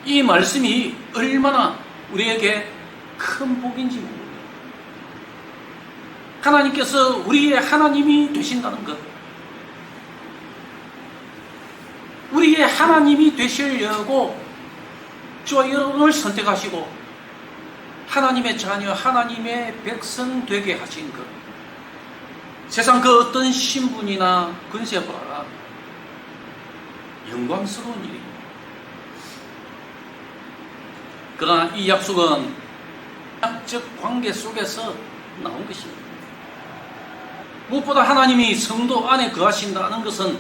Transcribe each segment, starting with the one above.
이 말씀이 얼마나 우리에게 큰 복인지 모릅니다. 하나님께서 우리의 하나님이 되신다는 것, 우리의 하나님이 되시려고 저와 여러분을 선택하시고 하나님의 자녀, 하나님의 백성 되게 하신 것, 세상 그 어떤 신분이나 권세보다 영광스러운 일입니다. 그러나 이 약속은 약적 관계 속에서 나온 것입니다. 무엇보다 하나님이 성도 안에 거하신다는 것은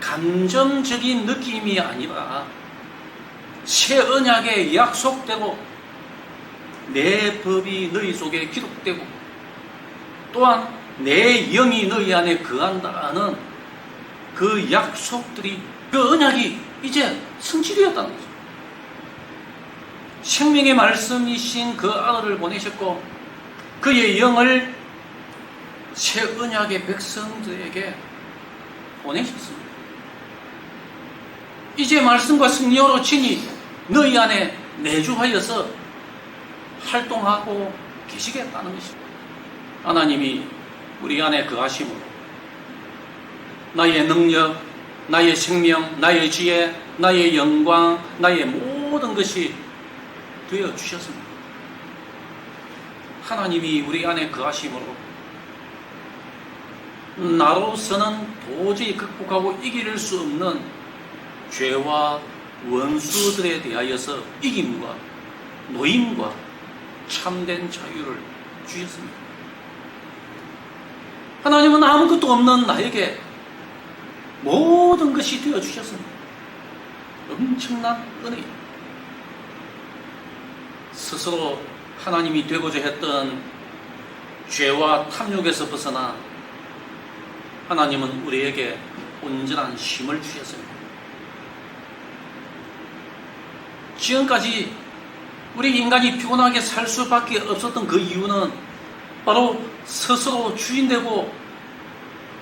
감정적인 느낌이 아니라 새 언약에 약속되고 내 법이 너희 속에 기록되고 또한 내 영이 너희 안에 거한다는 그 약속들이, 그 언약이 이제 성취되었다는 거죠. 생명의 말씀이신 그 아들을 보내셨고 그의 영을 새 언약의 백성들에게 보내셨습니다. 이제 말씀과 승리로 친히 너희 안에 내주하여서 활동하고 계시겠다는 것입니다. 하나님이 우리 안에 거하심으로 나의 능력, 나의 생명, 나의 지혜, 나의 영광, 나의 모든 것이 되어 주셨습니다. 하나님이 우리 안에 거하심으로 나로서는 도저히 극복하고 이길 수 없는 죄와 원수들에 대하여서 이김과 노임과 참된 자유를 주셨습니다. 하나님은 아무것도 없는 나에게 모든 것이 되어 주셨습니다. 엄청난 은혜입니다. 스스로 하나님이 되고자 했던 죄와 탐욕에서 벗어나 하나님은 우리에게 온전한 힘을 주셨습니다. 지금까지 우리 인간이 피곤하게 살 수밖에 없었던 그 이유는 바로 스스로 주인되고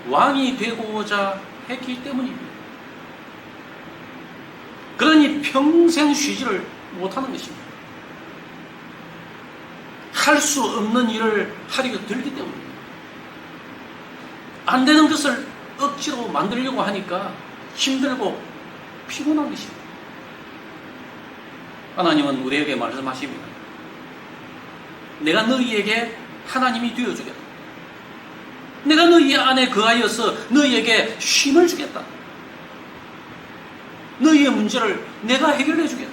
왕이 되고자 했기 때문입니다. 그러니 평생 쉬지를 못하는 것입니다. 할 수 없는 일을 하려고 들기 때문입니다. 안 되는 것을 억지로 만들려고 하니까 힘들고 피곤한 것입니다. 하나님은 우리에게 말씀하십니다. 내가 너희에게 하나님이 되어주겠다. 내가 너희 안에 거하여서 너희에게 쉼을 주겠다. 너희의 문제를 내가 해결해 주겠다.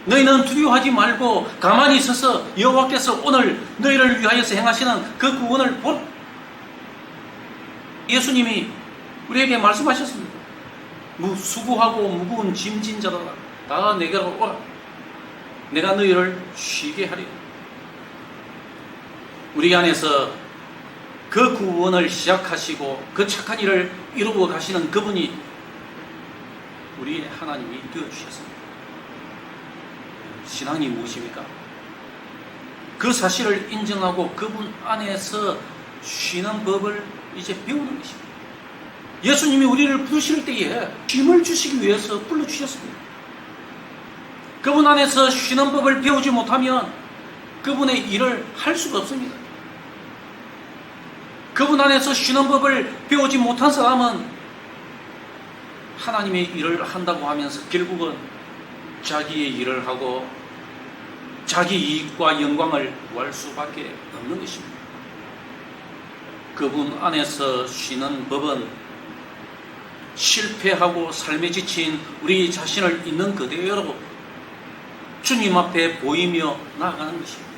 너희는 두려워하지 말고 가만히 있어서 여호와께서 오늘 너희를 위하여서 행하시는 그 구원을 보라. 예수님이 우리에게 말씀하셨습니다. 수고하고 무거운 짐진 자들아 다 내게로 오라. 내가 너희를 쉬게 하리라. 우리 안에서 그 구원을 시작하시고 그 착한 일을 이루고 가시는 그분이 우리의 하나님이 되어주셨습니다. 신앙이 무엇입니까? 그 사실을 인정하고 그분 안에서 쉬는 법을 이제 배우는 것입니다. 예수님이 우리를 부르실 때에 힘을 주시기 위해서 불러주셨습니다. 그분 안에서 쉬는 법을 배우지 못하면 그분의 일을 할 수가 없습니다. 그분 안에서 쉬는 법을 배우지 못한 사람은 하나님의 일을 한다고 하면서 결국은 자기의 일을 하고 자기 이익과 영광을 구할 수밖에 없는 것입니다. 그분 안에서 쉬는 법은 실패하고 삶에 지친 우리 자신을 있는 그대로 주님 앞에 보이며 나아가는 것입니다.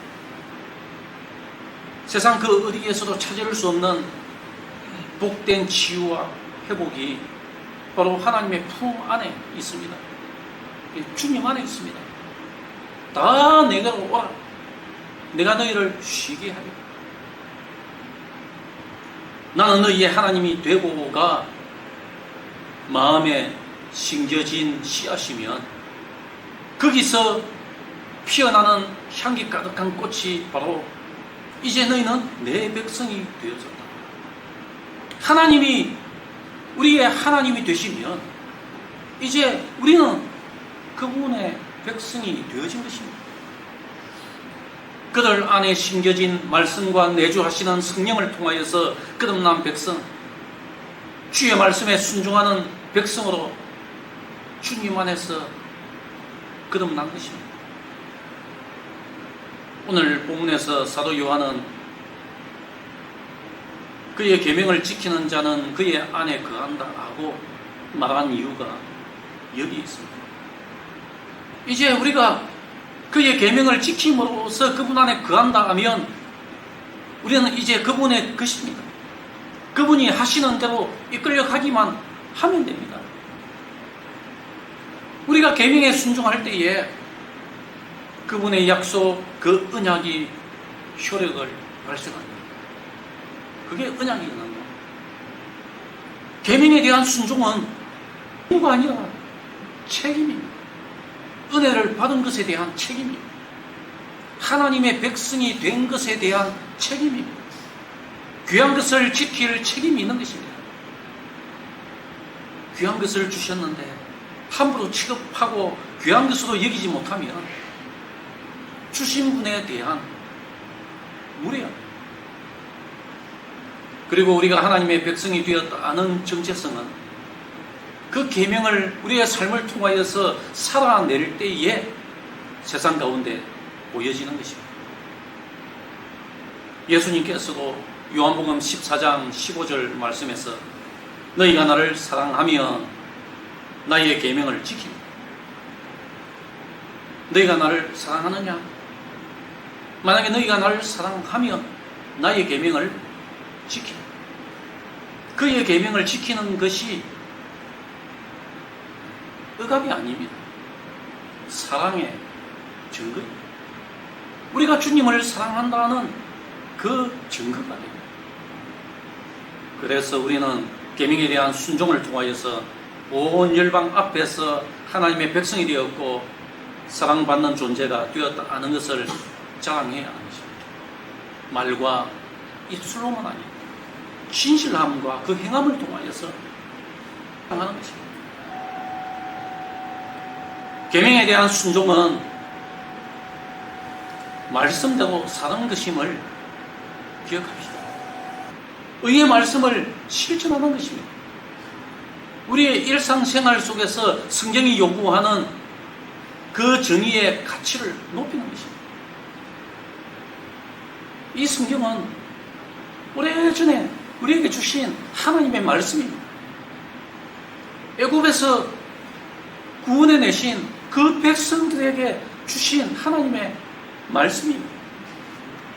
세상 그 어디에서도 찾을 수 없는 복된 치유와 회복이 바로 하나님의 품 안에 있습니다. 주님 안에 있습니다. 다 내게로 오라. 내가 너희를 쉬게 하리라. 나는 너희의 하나님이 되고가 마음에 심겨진 씨앗이면 거기서 피어나는 향기 가득한 꽃이 바로 이제 너희는 내 백성이 되어졌다. 하나님이 우리의 하나님이 되시면 이제 우리는 그분의 백성이 되어진 것입니다. 그들 안에 심겨진 말씀과 내주하시는 성령을 통하여서 거듭난 백성, 주의 말씀에 순종하는 백성으로 주님 안에서 거듭난 것입니다. 오늘 본문에서 사도 요한은 그의 계명을 지키는 자는 그의 안에 거한다 하고 말한 이유가 여기 있습니다. 이제 우리가 그의 계명을 지킴으로써 그분 안에 거한다 하면 우리는 이제 그분의 것입니다. 그분이 하시는 대로 이끌려 가기만 하면 됩니다. 우리가 계명에 순종할 때에 그분의 약속, 그 언약이 효력을 발생합니다. 그게 언약이 있는 거예요. 계명에 대한 순종은 의무가 아니라 책임입니다. 은혜를 받은 것에 대한 책임입니다. 하나님의 백성이 된 것에 대한 책임입니다. 귀한 것을 지킬 책임이 있는 것입니다. 귀한 것을 주셨는데 함부로 취급하고 귀한 것으로 여기지 못하면 주신 분에 대한 무례함. 그리고 우리가 하나님의 백성이 되었다는 정체성은 그 계명을 우리의 삶을 통하여서 살아낼 때에 세상 가운데 보여지는 것입니다. 예수님께서도 요한복음 14장 15절 말씀에서 너희가 나를 사랑하면 나의 계명을 지킵니다. 너희가 나를 사랑하느냐? 만약에 너희가 나를 사랑하면 나의 계명을 지킵니다. 그의 계명을 지키는 것이 억압이 아닙니다. 사랑의 증거입니다. 우리가 주님을 사랑한다는 그 증거가 됩니다. 그래서 우리는 계명에 대한 순종을 통하여서 온 열방 앞에서 하나님의 백성이 되었고 사랑받는 존재가 되었다는 것을 자랑해야 하는 것입니다. 말과 입술로만 아니고 진실함과 그 행함을 통하여서 하는 것입니다. 계명에 대한 순종은 말씀대로 사는 것임을 기억합시다. 의의 말씀을 실천하는 것입니다. 우리의 일상생활 속에서 성경이 요구하는 그 정의의 가치를 높이는 것입니다. 이 성경은 오래전에 우리에게 주신 하나님의 말씀입니다. 애굽에서 구원해 내신 그 백성들에게 주신 하나님의 말씀입니다.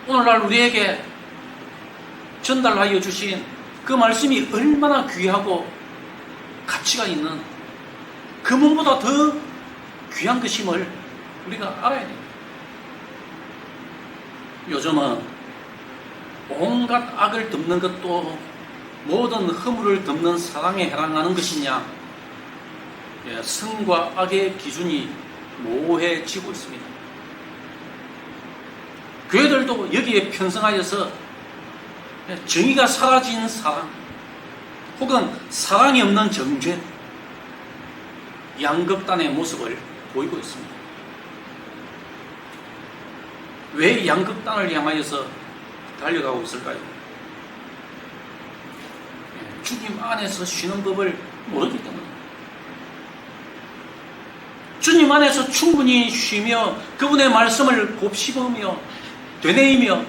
오늘날 우리에게 전달하여 주신 그 말씀이 얼마나 귀하고 가치가 있는 금은보다 더 귀한 것임을 우리가 알아야 됩니다. 요즘은 온갖 악을 덮는 것도 모든 허물을 덮는 사랑에 해당하는 것이냐, 성과 악의 기준이 모호해지고 있습니다. 교회들도 여기에 편성하여서 정의가 사라진 사랑 혹은 사랑이 없는 정죄, 양극단의 모습을 보이고 있습니다. 왜 양극단을 향하여서 달려가고 있을까요? 주님 안에서 쉬는 법을 모르기 때문에. 주님 안에서 충분히 쉬며 그분의 말씀을 곱씹으며 되뇌이며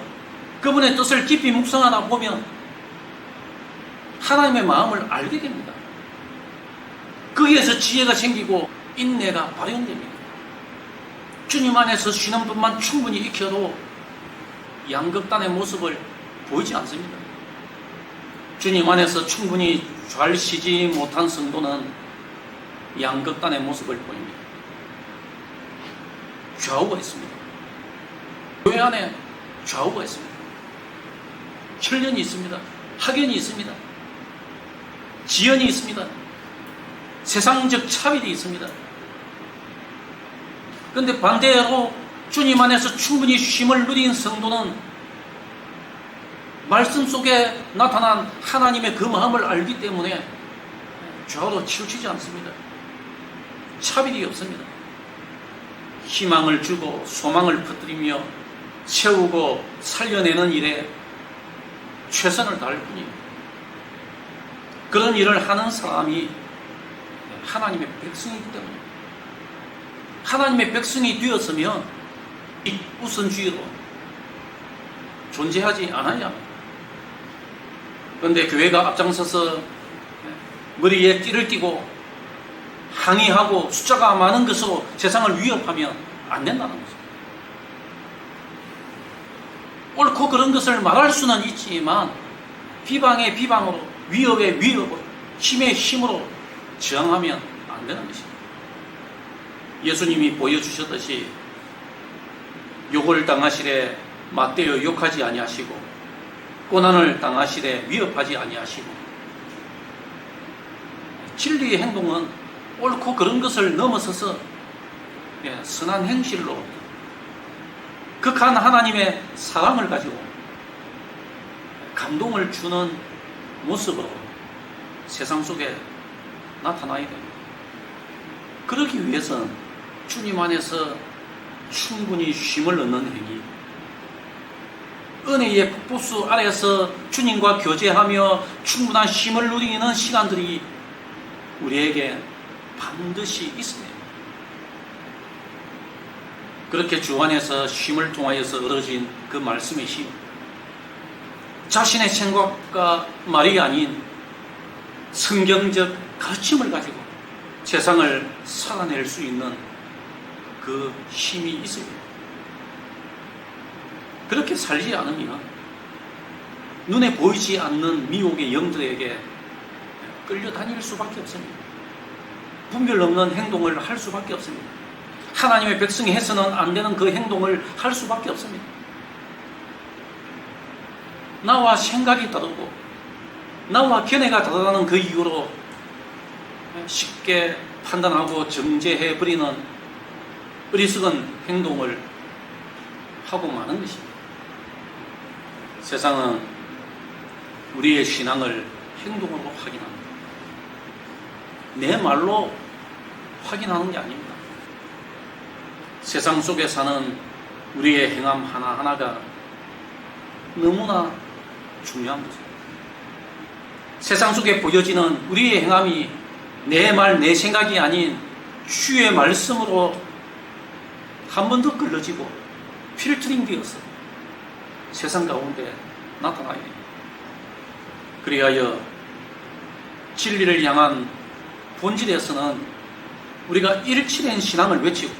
그분의 뜻을 깊이 묵상하다 보면 하나님의 마음을 알게 됩니다. 거기에서 지혜가 생기고 인내가 발현됩니다. 주님 안에서 쉬는 법만 충분히 익혀도 양극단의 모습을 보이지 않습니다. 주님 안에서 충분히 잘 쉬지 못한 성도는 양극단의 모습을 보입니다. 좌우가 있습니다. 교회 안에 좌우가 있습니다. 혈련이 있습니다. 학연이 있습니다. 지연이 있습니다. 세상적 차별이 있습니다. 그런데 반대로 주님 안에서 충분히 쉼을 누린 성도는 말씀 속에 나타난 하나님의 그 마음을 알기 때문에 좌우로 치우치지 않습니다. 차별이 없습니다. 희망을 주고 소망을 퍼뜨리며 세우고 살려내는 일에 최선을 다할 뿐이에요. 그런 일을 하는 사람이 하나님의 백성이기 때문에 하나님의 백성이 되었으면 이 우선주의로 존재하지 않아야 합니다. 그런데 교회가 앞장서서 머리에 띠를 띠고 항의하고 숫자가 많은 것으로 세상을 위협하면 안 된다는 거죠. 옳고 그런 것을 말할 수는 있지만 비방의 비방으로, 위협의 위협으로, 힘의 힘으로 저항하면 안 되는 것입니다. 예수님이 보여주셨듯이 욕을 당하시되 맞대어 욕하지 아니하시고 고난을 당하시되 위협하지 아니하시고 진리의 행동은 옳고 그런 것을 넘어서서 선한 행실로 극한 하나님의 사랑을 가지고 감동을 주는 모습으로 세상 속에 나타나야 됩니다. 그러기 위해서는 주님 안에서 충분히 쉼을 얻는 행위, 은혜의 폭포수 아래서 주님과 교제하며 충분한 쉼을 누리는 시간들이 우리에게 반드시 있습니다. 그렇게 주 안에서 쉼을 통하여서 얻어진 그 말씀의 힘, 자신의 생각과 말이 아닌 성경적 가르침을 가지고 세상을 살아낼 수 있는 그 힘이 있습니다. 그렇게 살지 않으면 눈에 보이지 않는 미혹의 영들에게 끌려다닐 수밖에 없습니다. 분별 없는 행동을 할 수밖에 없습니다. 하나님의 백성이 해서는 안 되는 그 행동을 할 수밖에 없습니다. 나와 생각이 다르고 나와 견해가 다르다는 그 이유로 쉽게 판단하고 정죄해버리는 어리석은 행동을 하고 마는 것입니다. 세상은 우리의 신앙을 행동으로 확인합니다. 내 말로 확인하는 게 아닙니다. 세상 속에 사는 우리의 행함 하나하나가 너무나 중요한 거죠. 세상 속에 보여지는 우리의 행함이 내 말, 내 생각이 아닌 주의 말씀으로 한 번 더 끌어지고 필터링 되어서 세상 가운데 나타나야 됩니다. 그리하여 진리를 향한 본질에서는 우리가 일치된 신앙을 외치고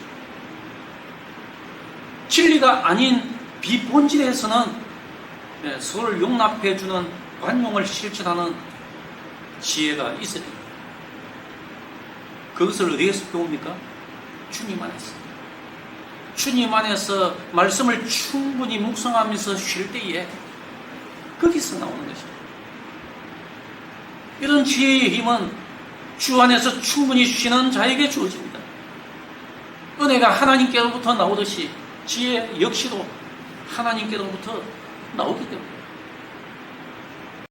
진리가 아닌 비본질에서는 서로를 용납해주는 관용을 실천하는 지혜가 있어야 됩니다. 그것을 어디에서 배웁니까? 주님 안에서. 주님 안에서 말씀을 충분히 묵상하면서 쉴 때에 거기서 나오는 것입니다. 이런 지혜의 힘은 주 안에서 충분히 쉬는 자에게 주어집니다. 은혜가 하나님께로부터 나오듯이 지혜 역시도 하나님께로부터 나오기 때문에